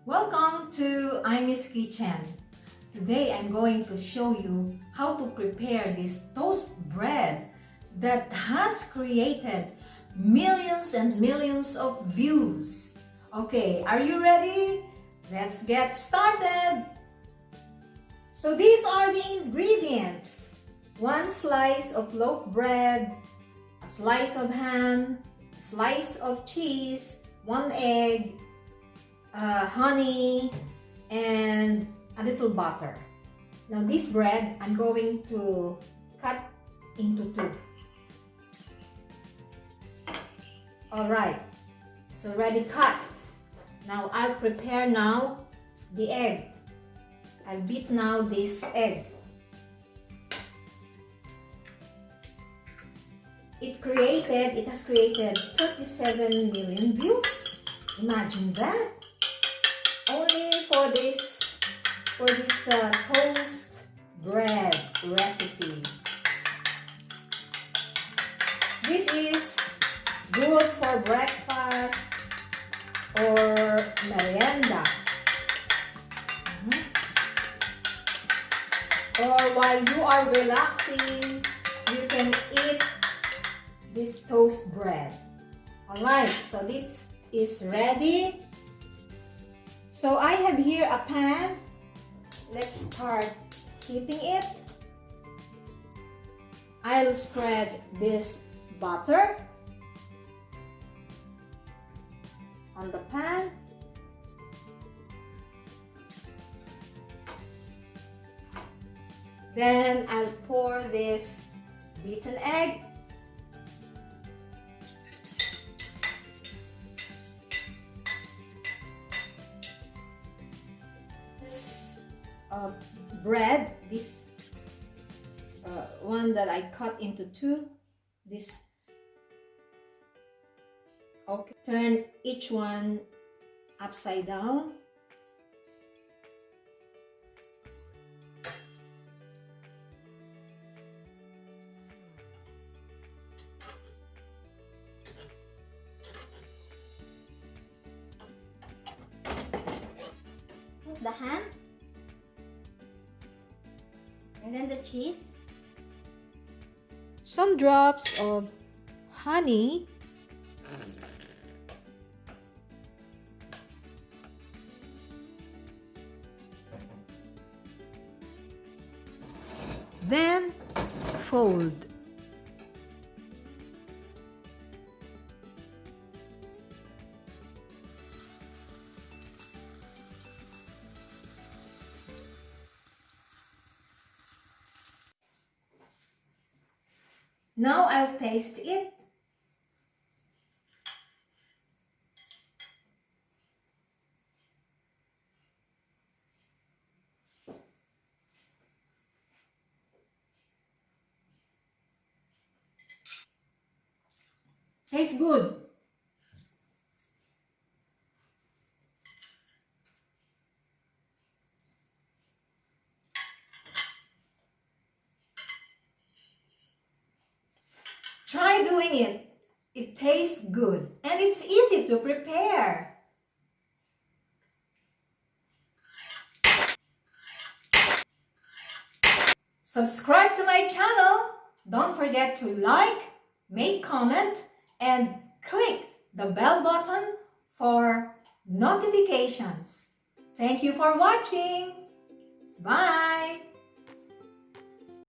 Welcome to Imi's Kitchen. Today I'm going to show you how to prepare this toast bread that has created millions and millions of views. Okay, are you ready? Let's get started! So these are the ingredients. 1 slice of loaf bread, a slice of ham, a slice of cheese, 1 egg, honey, and a little butter. Now this bread, I'm going to cut into 2. Alright, it's already cut. Now I'll prepare now the egg. I'll beat now this egg. It has created 37 million views. Imagine that. Only for this toast bread recipe. This is good for breakfast or merienda. Or while you are relaxing, you can eat this toast bread. Alright, so this is ready. So I have here a pan. Let's start heating it. I'll spread this butter on the pan. Then I'll pour this beaten egg. Bread, this one that I cut into 2, this. Okay, turn each one upside down. Put the ham. And then the cheese. Some drops of honey. Then fold. Now I'll taste it. Tastes good. Try doing it. It tastes good and it's easy to prepare. Subscribe to my channel. Don't forget to like, make comment, and click the bell button for notifications. Thank you for watching. Bye.